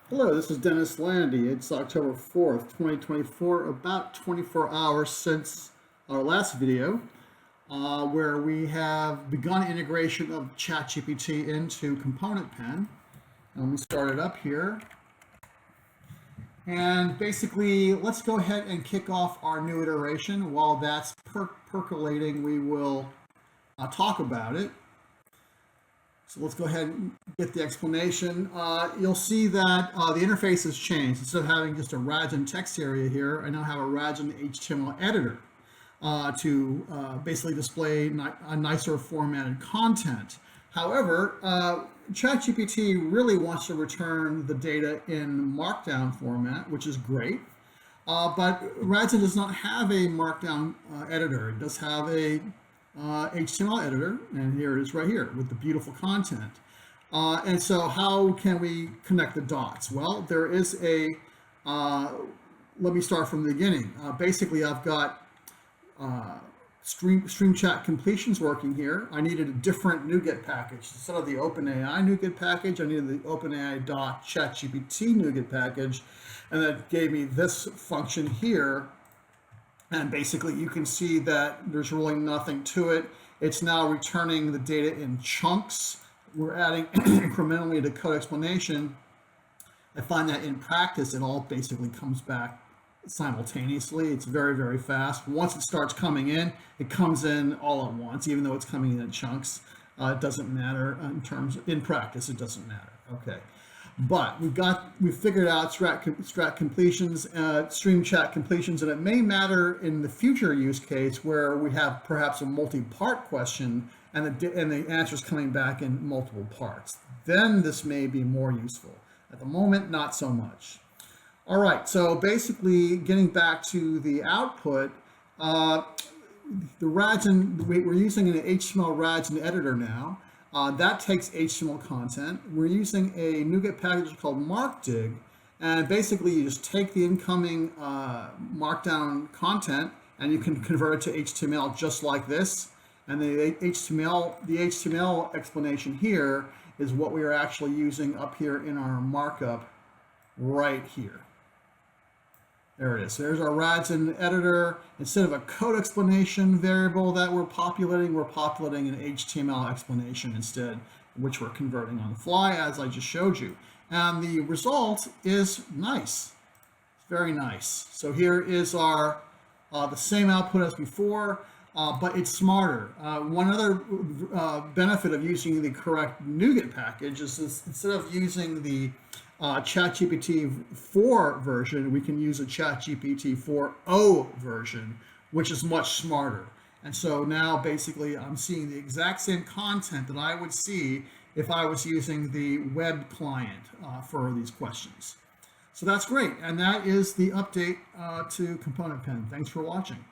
Hello, this is Dennis Landy. It's October 4th, 2024, about 24 hours since our last video, where we have begun integration of ChatGPT into ComponentPen. And we started up here. And basically, let's go ahead and kick off our new iteration. While that's percolating, we will talk about it. So let's go ahead and get the explanation. You'll see that the interface has changed. Instead of having just a Radgen text area here, I now have a Radgen HTML editor to basically display a nicer formatted content. However, ChatGPT really wants to return the data in Markdown format, which is great. But Radgen does not have a Markdown editor. It does have a HTML editor, and here it is right here with the beautiful content. And so how can we connect the dots? Well, there is a, let me start from the beginning. Basically, I've got stream chat completions working here. I needed a different NuGet package. Instead of the OpenAI NuGet package, I needed the OpenAI.ChatGPT NuGet package, and that gave me this function here. And basically you can see that there's really nothing to it. It's now returning the data in chunks. We're adding incrementally to code explanation. I find that in practice, it all basically comes back simultaneously. It's very, very fast. Once it starts coming in, it comes in all at once, even though it's coming in chunks. It doesn't matter in practice, it doesn't matter. Okay. But we've figured out strat completions, stream chat completions, and it may matter in the future use case where we have perhaps a multi-part question and the answers coming back in multiple parts. Then this may be more useful. At the moment, not so much. All right, so basically getting back to the output, the Radgen, we're using an HTML Radgen editor now. That takes HTML content. We're using a NuGet package called MarkDig, and basically you just take the incoming Markdown content and you can convert it to HTML just like this. And the HTML explanation here is what we are actually using up here in our markup right here. There it is. There's our Radgen editor. Instead of a code explanation variable that we're populating an HTML explanation instead, which we're converting on the fly, as I just showed you. And the result is nice. It's very nice. So here is our the same output as before, but it's smarter. One other benefit of using the correct NuGet package is instead of using the ChatGPT 4 version, we can use a ChatGPT 4.0 version, which is much smarter. And so now basically I'm seeing the exact same content that I would see if I was using the web client for these questions. So that's great. And that is the update to ComponentPen. Thanks for watching.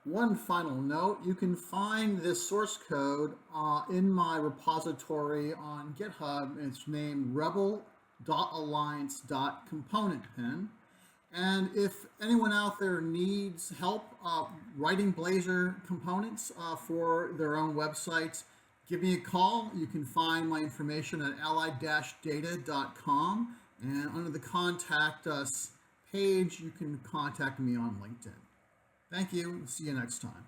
One final note, you can find this source code in my repository on GitHub. It's named rebel.alliance.componentpen. And if anyone out there needs help writing Blazor components for their own websites, give me a call. You can find my information at allied-data.com. And under the Contact Us page, you can contact me on LinkedIn. Thank you. See you next time.